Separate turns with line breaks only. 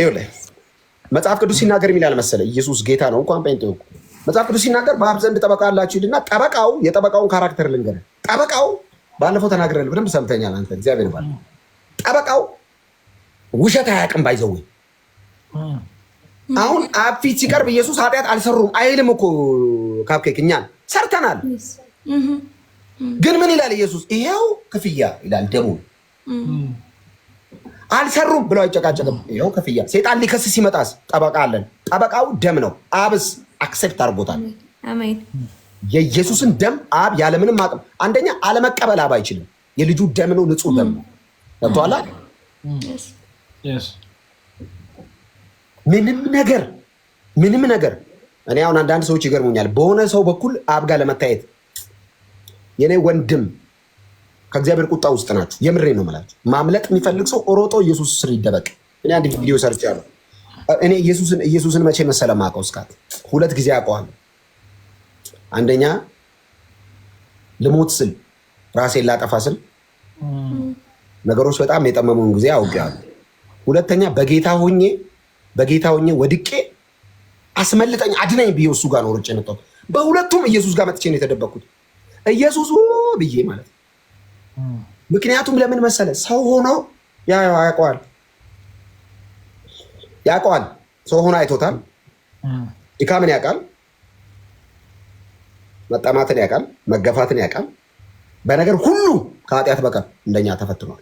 ይኸውልህ መጽሐፍ ቅዱስ ሲናገር የሚላል መሰለ ኢየሱስ ጌታ ነው እንኳን ጴንጤው መጽሐፍ ቅዱስ ሲናገር በአብ ዘንድ ጠበቃ አላችሁ ይልና ጠበቃው የጠበቃውን ካራክተር ልንገርህ። ጠበቃው ባለፈው ተናግረን በደንብ ሰምተኛል አንተ እግዚአብሔር ባለ ጠበቃው ውሸት አያውቅም ባይዘው አሁን አብ ፊት ሲቀርብ ኢየሱስ ኃጢአት አልሰሩም አይልም እኮ ካፕኬክ እኛን ሰርተናል። ግን ምን ይላል ኢየሱስ? ይሄው ክፍያ ይላል ደሙ አልሰሩም ብለው አይጨቃጨቅም። ይሄው ክፍያ። ሰይጣን ሊከስ ሲመጣስ ጠበቃ አለን። ጠበቃው ደም ነው። አብስ አክሴፕት አድርጎታል።
አሜን።
የኢየሱስን ደም አብ ያለምንም አቅም አንደኛ አለመቀበል አብ አይችልም። የልጁ ደም ነው፣ ንጹህ ደም ነው። ገብቶሃል? ምንም ነገር እኔ አሁን አንዳንድ ሰዎች ይገርሙኛል። በሆነ ሰው በኩል አብ ጋር ለመታየት የኔ ወንድም ከእግዚአብሔር ቁጣ ውስጥ ናችሁ። የምሬ ነው የምላችሁ። ማምለጥ የሚፈልግ ሰው ኦሮጦ ኢየሱስ ስር ይደበቅ። እኔ አንድ ቪዲዮ ሰርቻለሁ። እኔ ኢየሱስን መቼ መሰለ ማውቀው እስካት 2 ጊዜ አውቀዋለሁ። አንደኛ ልሞት ስል ራሴን ላጠፋ ስል ነገሮች በጣም የጠመመውን ጊዜ አውቄያለሁ። ሁለተኛ በጌታ ሆኜ ወድቄ አስመልጠኝ አድነኝ ብዬ እሱ ጋር ነው ርጬ የመጣሁት። በሁለቱም ኢየሱስ ጋር መጥቼ ነው የተደበቅኩት። ኢየሱስ ብዬ ማለት ነው። ምክንያቱም ለምን መሰለ ሰው ሆኖ ያውቀዋል። ሰው ሆኖ አይቶታል። ድካምን ያውቃል፣ መጠማትን ያውቃል፣ መገፋትን ያውቃል። በነገር ሁሉ ከኃጢአት በቀር እንደኛ ተፈትኗል።